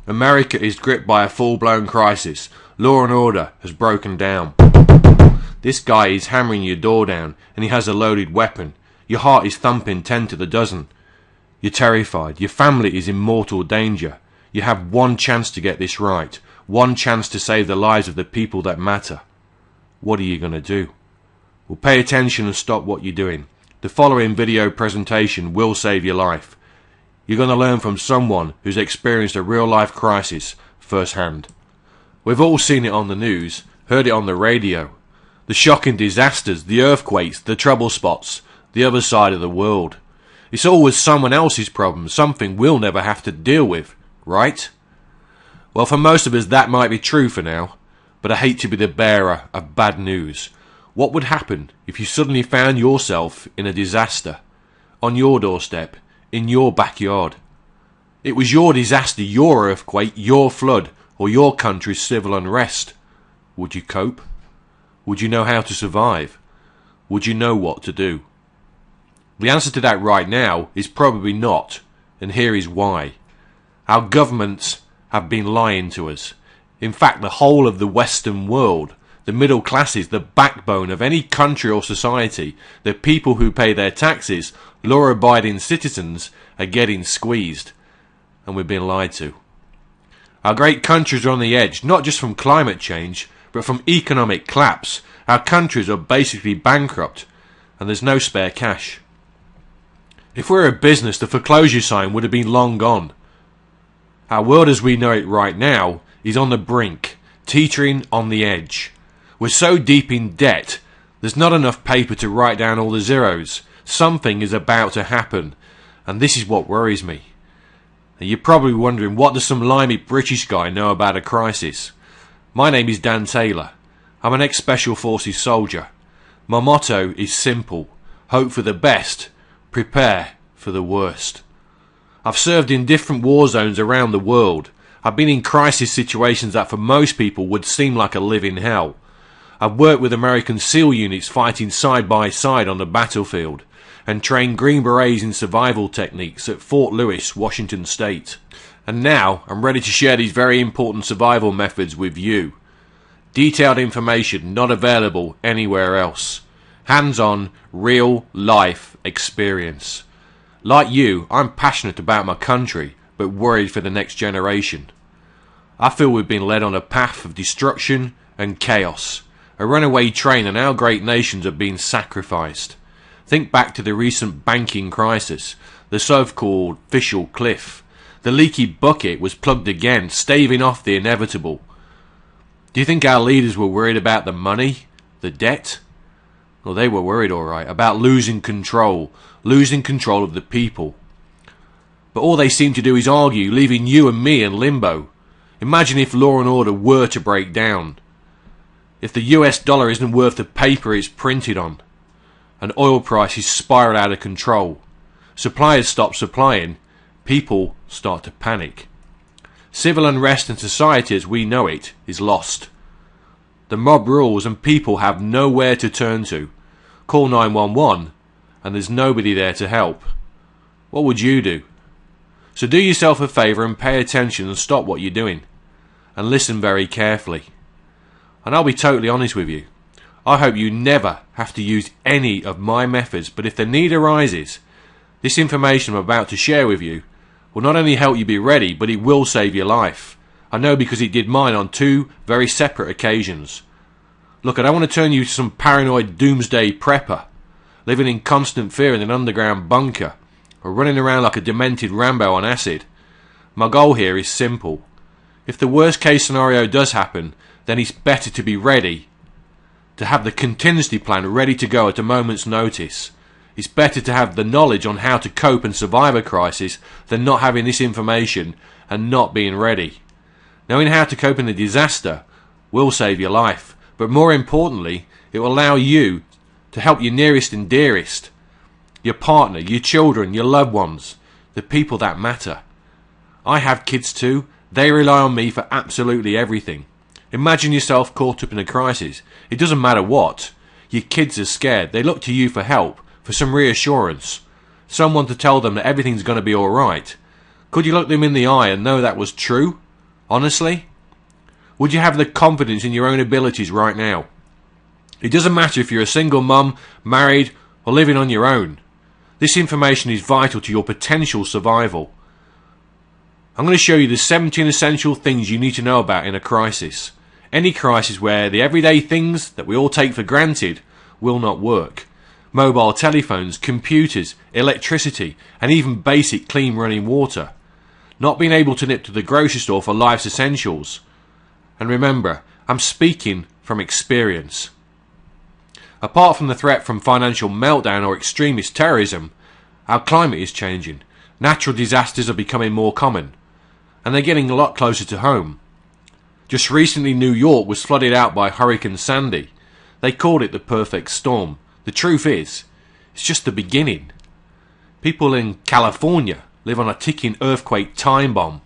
America is gripped by a full-blown crisis. Law and order has broken down. This guy is hammering your door down, and he has a loaded weapon. Your heart is thumping 10 to the dozen. You're terrified. Your family is in mortal danger. You have one chance to get this right. One chance to save the lives of the people that matter. What are you going to do? Well, pay attention and stop what you're doing. The following video presentation will save your life. You're going to learn from someone who's experienced a real-life crisis firsthand. We've all seen it on the news, heard it on the radio. The shocking disasters, the earthquakes, the trouble spots, the other side of the world. It's always someone else's problem, something we'll never have to deal with, right? Well, for most of us that might be true for now, but I hate to be the bearer of bad news. What would happen if you suddenly found yourself in a disaster, on your doorstep, in your backyard? It was your disaster, your earthquake, your flood, or your country's civil unrest. Would you cope? Would you know how to survive? Would you know what to do? The answer to that right now is probably not, and here is why. Our governments have been lying to us. In fact, the whole of the Western world, the middle classes, the backbone of any country or society, the people who pay their taxes, law-abiding citizens, are getting squeezed. And we've been lied to. Our great countries are on the edge, not just from climate change, but from economic collapse. Our countries are basically bankrupt, and there's no spare cash. If we're a business, the foreclosure sign would have been long gone. Our world as we know it right now is on the brink, teetering on the edge. We're so deep in debt, there's not enough paper to write down all the zeros. Something is about to happen, and this is what worries me. Now, you're probably wondering, what does some limey British guy know about a crisis? My name is Dan Taylor. I'm an ex-Special Forces soldier. My motto is simple: hope for the best, prepare for the worst. I've served in different war zones around the world. I've been in crisis situations that for most people would seem like a living hell. I've worked with American SEAL units fighting side by side on the battlefield, and trained Green Berets in survival techniques at Fort Lewis, Washington State. And now I'm ready to share these very important survival methods with you. Detailed information not available anywhere else. Hands-on, real-life experience. Like you, I'm passionate about my country, but worried for the next generation. I feel we've been led on a path of destruction and chaos. A runaway train, and our great nations are being sacrificed. Think back to the recent banking crisis, the so-called official cliff. The leaky bucket was plugged again, staving off the inevitable. Do you think our leaders were worried about the money, the debt? Well, they were worried, all right, about losing control of the people. But all they seem to do is argue, leaving you and me in limbo. Imagine if law and order were to break down. If the US dollar isn't worth the paper it's printed on, and oil prices spiral out of control. Suppliers stop supplying, people start to panic. Civil unrest in society as we know it is lost. The mob rules and people have nowhere to turn to. Call 911 and there's nobody there to help. What would you do? So do yourself a favour and pay attention and stop what you're doing. And listen very carefully. And I'll be totally honest with you. I hope you never have to use any of my methods, but if the need arises, this information I'm about to share with you will not only help you be ready, but it will save your life. I know because it did mine on 2 very separate occasions. Look, I don't want to turn you to some paranoid doomsday prepper, living in constant fear in an underground bunker, or running around like a demented Rambo on acid. My goal here is simple. If the worst case scenario does happen, then it's better to be ready, to have the contingency plan ready to go at a moment's notice. It's better to have the knowledge on how to cope and survive a crisis than not having this information and not being ready. Knowing how to cope in a disaster will save your life, but more importantly, it will allow you to help your nearest and dearest, your partner, your children, your loved ones, the people that matter. I have kids too. They rely on me for absolutely everything. Imagine yourself caught up in a crisis. It doesn't matter what. Your kids are scared. They look to you for help, for some reassurance, someone to tell them that everything's going to be alright. Could you look them in the eye and know that was true? Honestly? Would you have the confidence in your own abilities right now? It doesn't matter if you're a single mum, married, or living on your own. This information is vital to your potential survival. I'm going to show you the 17 essential things you need to know about in a crisis. Any crisis where the everyday things that we all take for granted will not work. Mobile telephones, computers, electricity, and even basic clean running water. Not being able to nip to the grocery store for life's essentials. And remember, I'm speaking from experience. Apart from the threat from financial meltdown or extremist terrorism, our climate is changing. Natural disasters are becoming more common, and they're getting a lot closer to home. Just recently, New York was flooded out by Hurricane Sandy. They called it the perfect storm. The truth is, it's just the beginning. People in California live on a ticking earthquake time bomb.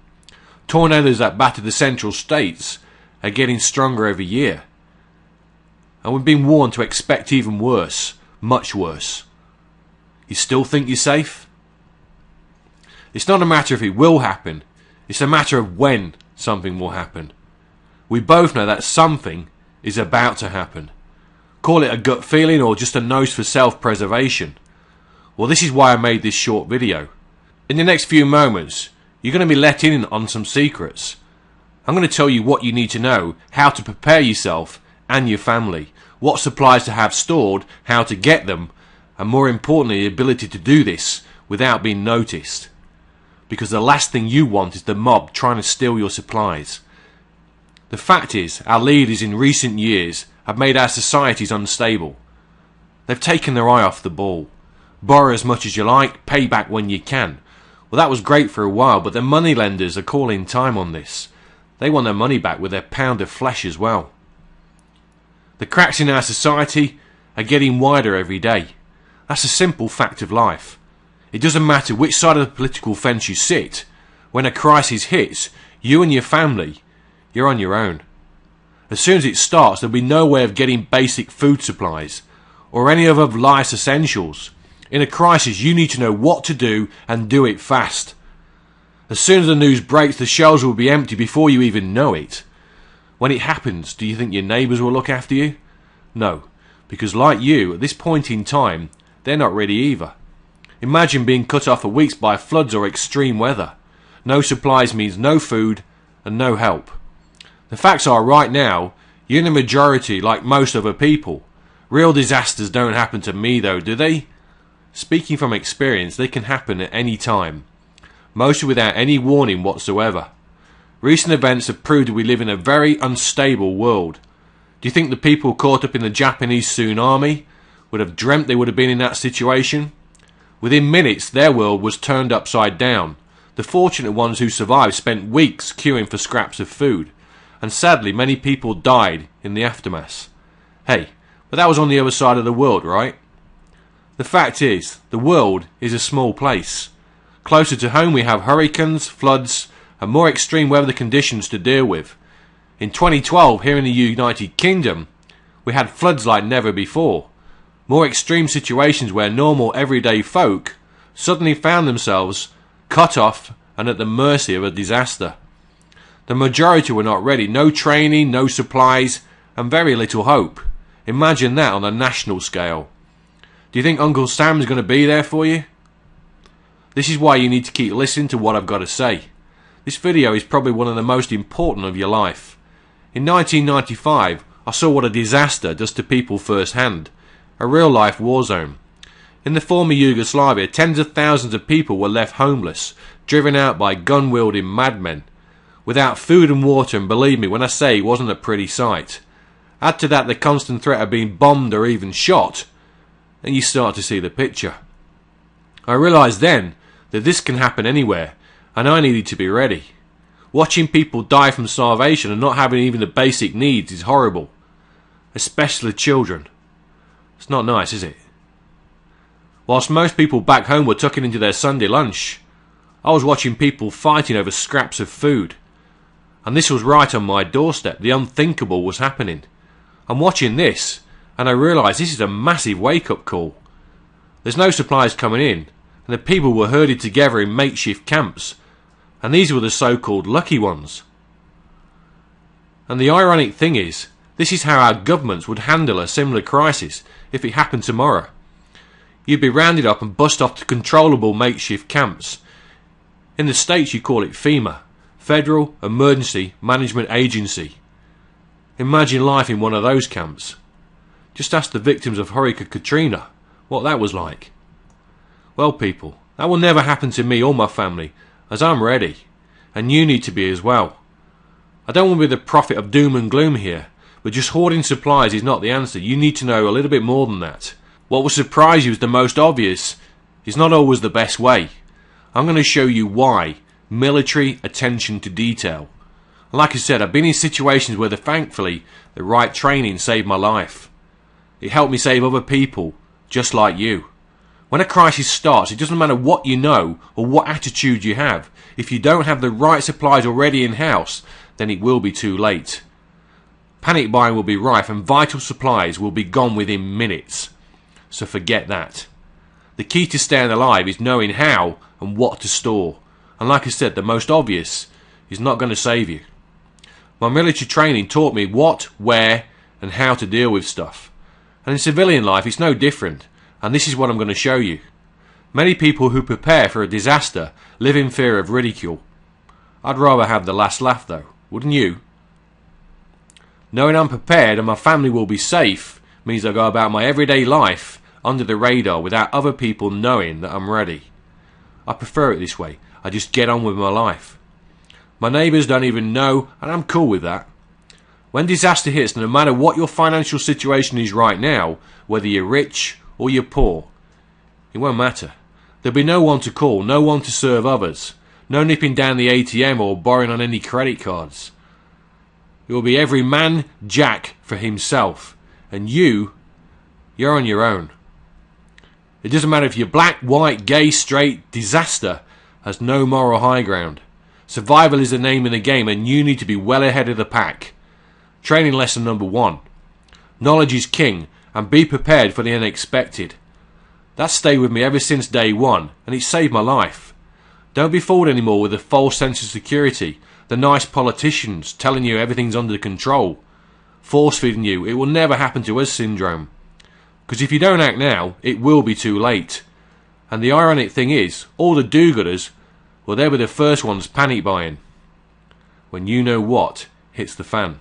Tornadoes that batter the central states are getting stronger every year. And we've been warned to expect even worse, much worse. You still think you're safe? It's not a matter if it will happen, it's a matter of when something will happen. We both know that something is about to happen. Call it a gut feeling or just a nose for self-preservation. Well, this is why I made this short video. In the next few moments, you're going to be let in on some secrets. I'm going to tell you what you need to know, how to prepare yourself and your family, what supplies to have stored, how to get them, and more importantly, the ability to do this without being noticed. Because the last thing you want is the mob trying to steal your supplies. The fact is, our leaders in recent years have made our societies unstable. They've taken their eye off the ball. Borrow as much as you like, pay back when you can. Well, that was great for a while, but the moneylenders are calling time on this. They want their money back with their pound of flesh as well. The cracks in our society are getting wider every day. That's a simple fact of life. It doesn't matter which side of the political fence you sit. When a crisis hits, you and your family, you're on your own. As soon as it starts, there'll be no way of getting basic food supplies or any other life's essentials. In a crisis, you need to know what to do and do it fast. As soon as the news breaks, the shelves will be empty before you even know it. When it happens, do you think your neighbours will look after you? No, because like you, at this point in time, they're not ready either. Imagine being cut off for weeks by floods or extreme weather. No supplies means no food and no help. The facts are, right now, you're in the majority like most other people. Real disasters don't happen to me though, do they? Speaking from experience, they can happen at any time. Mostly without any warning whatsoever. Recent events have proved that we live in a very unstable world. Do you think the people caught up in the Japanese tsunami would have dreamt they would have been in that situation? Within minutes, their world was turned upside down. The fortunate ones who survived spent weeks queuing for scraps of food. And sadly, many people died in the aftermath. Hey, but that was on the other side of the world, right? The fact is, the world is a small place. Closer to home we have hurricanes, floods, and more extreme weather conditions to deal with. In 2012, here in the United Kingdom, we had floods like never before. More extreme situations where normal everyday folk suddenly found themselves cut off and at the mercy of a disaster. The majority were not ready, no training, no supplies, and very little hope. Imagine that on a national scale. Do you think Uncle Sam's going to be there for you? This is why you need to keep listening to what I've got to say. This video is probably one of the most important of your life. In 1995, I saw what a disaster does to people firsthand. A real-life war zone. In the former Yugoslavia, tens of thousands of people were left homeless, driven out by gun-wielding madmen. Without food and water, and believe me when I say it wasn't a pretty sight. Add to that the constant threat of being bombed or even shot, and you start to see the picture. I realised then that this can happen anywhere, and I needed to be ready. Watching people die from starvation and not having even the basic needs is horrible. Especially children. It's not nice, is it? Whilst most people back home were tucking into their Sunday lunch, I was watching people fighting over scraps of food. And this was right on my doorstep. The unthinkable was happening. I'm watching this, and I realise this is a massive wake-up call. There's no supplies coming in, and the people were herded together in makeshift camps, and these were the so-called lucky ones. And the ironic thing is, this is how our governments would handle a similar crisis if it happened tomorrow. You'd be rounded up and bussed off to controllable makeshift camps. In the States you call it FEMA, Federal Emergency Management Agency. Imagine life in one of those camps. Just ask the victims of Hurricane Katrina what that was like. Well people, that will never happen to me or my family, as I'm ready, and you need to be as well. I don't want to be the prophet of doom and gloom here, but just hoarding supplies is not the answer. You need to know a little bit more than that. What will surprise you is the most obvious is not always the best way. I'm going to show you why. Military attention to detail. Like I said, I've been in situations where thankfully the right training saved my life. It helped me save other people, just like you. When a crisis starts, it doesn't matter what you know or what attitude you have. If you don't have the right supplies already in house, then it will be too late. Panic buying will be rife and vital supplies will be gone within minutes. So forget that. The key to staying alive is knowing how and what to store. And like I said, the most obvious is not going to save you. My military training taught me what, where and how to deal with stuff. And in civilian life it's no different. And this is what I'm going to show you. Many people who prepare for a disaster live in fear of ridicule. I'd rather have the last laugh though, wouldn't you? Knowing I'm prepared and my family will be safe means I go about my everyday life under the radar without other people knowing that I'm ready. I prefer it this way. I just get on with my life. My neighbours don't even know, and I'm cool with that. When disaster hits, no matter what your financial situation is right now, whether you're rich or you're poor, it won't matter. There'll be no one to call, no one to serve others, no nipping down the ATM or borrowing on any credit cards. It will be every man Jack for himself, and you're on your own. It doesn't matter if you're black, white, gay, straight, disaster has no moral high ground. Survival is the name of the game and you need to be well ahead of the pack. Training lesson number 1. Knowledge is king and be prepared for the unexpected. That's stayed with me ever since day one and it saved my life. Don't be fooled anymore with a false sense of security. The nice politicians telling you everything's under control. Force feeding you, it will never happen to us syndrome. Because if you don't act now, it will be too late. And the ironic thing is, all the do-gooders, well, they were the first ones panic buying. When you know what hits the fan.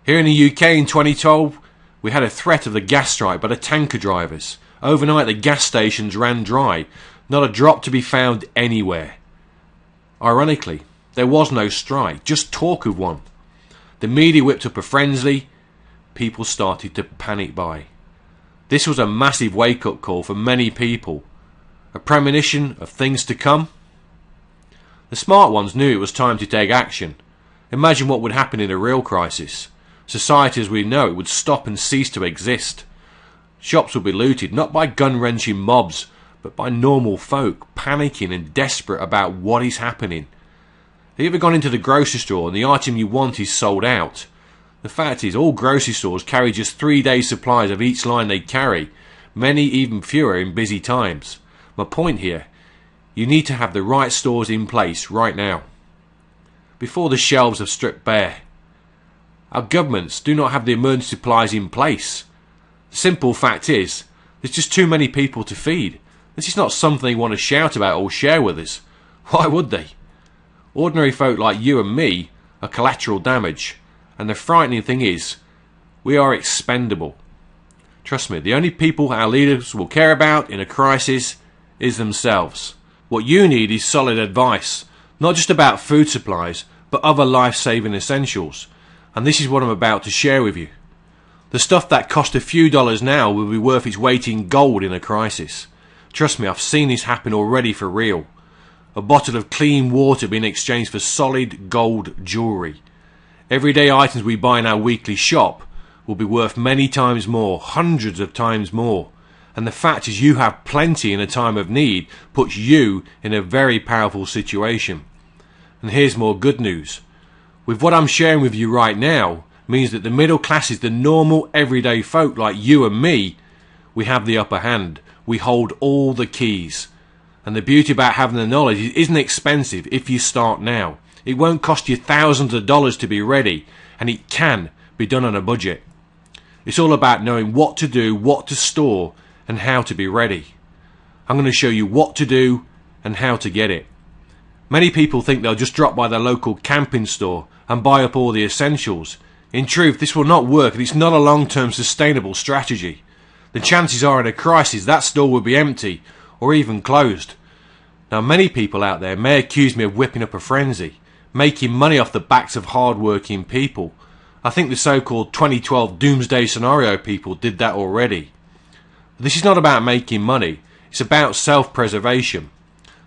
Here in the UK in 2012, we had a threat of the gas strike by the tanker drivers. Overnight the gas stations ran dry, not a drop to be found anywhere. Ironically, there was no strike, just talk of one. The media whipped up a frenzy. People started to panic buy. This was a massive wake-up call for many people. A premonition of things to come. The smart ones knew it was time to take action. Imagine what would happen in a real crisis. Society as we know it would stop and cease to exist. Shops would be looted, not by gun-wrenching mobs, but by normal folk, panicking and desperate about what is happening. Have you ever gone into the grocery store and the item you want is sold out? The fact is, all grocery stores carry just 3 days' supplies of each line they carry, many even fewer in busy times. My point here, you need to have the right stores in place right now, before the shelves have stripped bare. Our governments do not have the emergency supplies in place. The simple fact is, there's just too many people to feed. This is not something they want to shout about or share with us. Why would they? Ordinary folk like you and me are collateral damage. And the frightening thing is, we are expendable. Trust me, the only people our leaders will care about in a crisis is themselves. What you need is solid advice, not just about food supplies, but other life-saving essentials. And this is what I'm about to share with you. The stuff that cost a few dollars now will be worth its weight in gold in a crisis. Trust me, I've seen this happen already for real. A bottle of clean water being exchanged for solid gold jewellery. Everyday items we buy in our weekly shop will be worth many times more, hundreds of times more. And the fact is you have plenty in a time of need puts you in a very powerful situation. And here's more good news. With what I'm sharing with you right now means that the middle classes, the normal everyday folk like you and me, we have the upper hand. We hold all the keys. And the beauty about having the knowledge, it isn't expensive if you start now. It won't cost you thousands of dollars to be ready, and it can be done on a budget. It's all about knowing what to do, what to store, and how to be ready. I'm going to show you what to do and how to get it. Many people think they'll just drop by their local camping store and buy up all the essentials. In truth, this will not work, and it's not a long-term sustainable strategy. The chances are in a crisis that store will be empty or even closed. Now, many people out there may accuse me of whipping up a frenzy, making money off the backs of hard-working people. I think the so-called 2012 doomsday scenario people did that already. But this is not about making money, it's about self-preservation.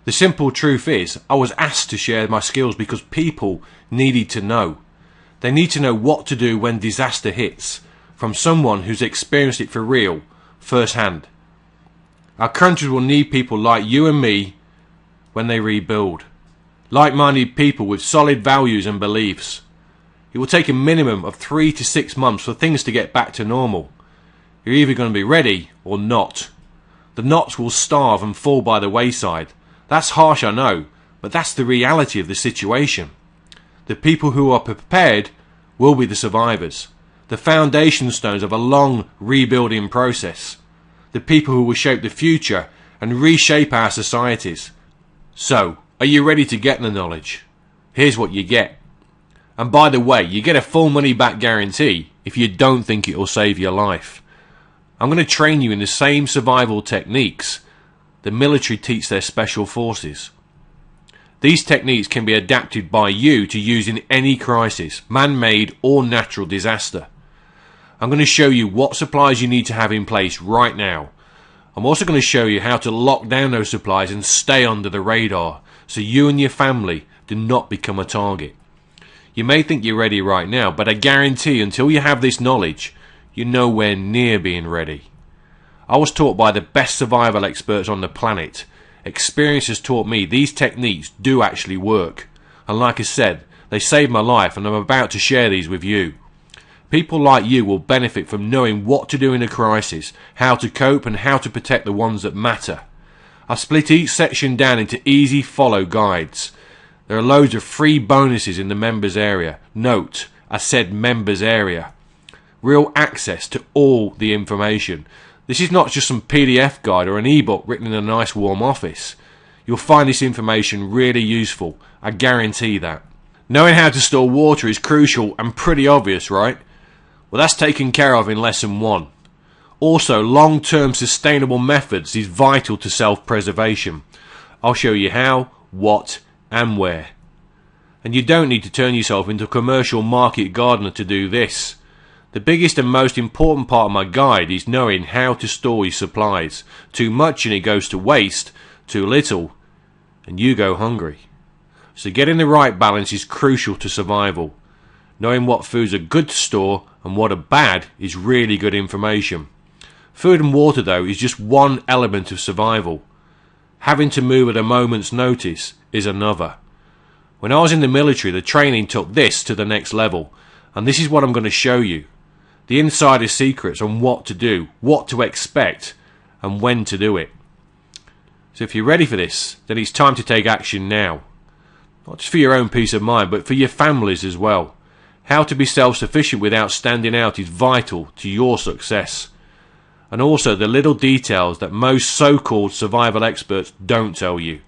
The simple truth is, I was asked to share my skills because people needed to know. They need to know what to do when disaster hits, from someone who's experienced it for real, firsthand. Our countries will need people like you and me when they rebuild. Like-minded people with solid values and beliefs. It will take a minimum of 3 to 6 months for things to get back to normal. You're either going to be ready or not. The knots will starve and fall by the wayside. That's harsh, I know, but that's the reality of the situation. The people who are prepared will be the survivors, the foundation stones of a long rebuilding process, the people who will shape the future and reshape our societies. So, are you ready to get the knowledge? Here's what you get. And by the way, you get a full money back guarantee if you don't think it will save your life. I'm going to train you in the same survival techniques the military teach their special forces. These techniques can be adapted by you to use in any crisis, man-made or natural disaster. I'm going to show you what supplies you need to have in place right now. I'm also going to show you how to lock down those supplies and stay under the radar so you and your family do not become a target. You may think you're ready right now, but I guarantee until you have this knowledge, you're nowhere near being ready. I was taught by the best survival experts on the planet. Experience has taught me these techniques do actually work. And like I said, they saved my life, and I'm about to share these with you. People like you will benefit from knowing what to do in a crisis, how to cope, and how to protect the ones that matter. I've split each section down into easy follow guides. There are loads of free bonuses in the members area. Note, I said members area. Real access to all the information. This is not just some PDF guide or an ebook written in a nice warm office. You'll find this information really useful, I guarantee that. Knowing how to store water is crucial and pretty obvious, right? Well, that's taken care of in lesson 1. Also, long-term sustainable methods is vital to self-preservation. I'll show you how, what, and where. And you don't need to turn yourself into a commercial market gardener to do this. The biggest and most important part of my guide is knowing how to store your supplies. Too much and it goes to waste, too little and you go hungry. So getting the right balance is crucial to survival. Knowing what foods are good to store and what are bad is really good information. Food and water, though, is just one element of survival. Having to move at a moment's notice is another. When I was in the military, the training took this to the next level, and this is what I'm going to show you. The insider secrets on what to do, what to expect, and when to do it. So if you're ready for this, then it's time to take action now. Not just for your own peace of mind, but for your families as well. How to be self-sufficient without standing out is vital to your success. And also the little details that most so-called survival experts don't tell you.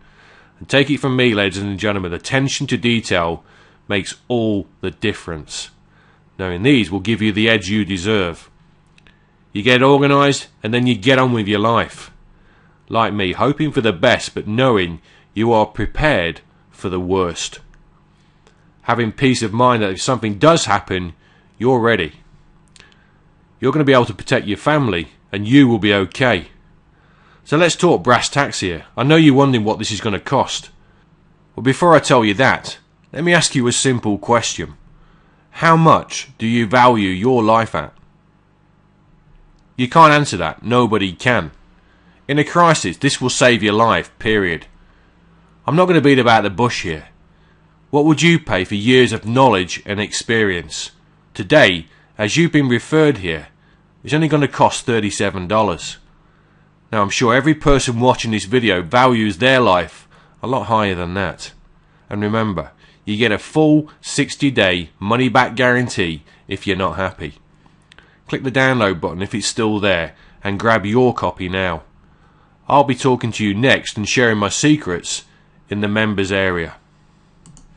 And take it from me, ladies and gentlemen, attention to detail makes all the difference. Knowing these will give you the edge you deserve. You get organised and then you get on with your life. Like me, hoping for the best but knowing you are prepared for the worst. Having peace of mind that if something does happen, you're ready. You're going to be able to protect your family and you will be okay. So let's talk brass tacks here. I know you're wondering what this is going to cost. Well, before I tell you that, let me ask you a simple question. How much do you value your life at? You can't answer that. Nobody can. In a crisis, this will save your life, period. I'm not going to beat about the bush here. What would you pay for years of knowledge and experience? Today, as you've been referred here, it's only going to cost $37. Now, I'm sure every person watching this video values their life a lot higher than that. And remember, you get a full 60-day money-back guarantee if you're not happy. Click the download button if it's still there and grab your copy now. I'll be talking to you next and sharing my secrets in the members area.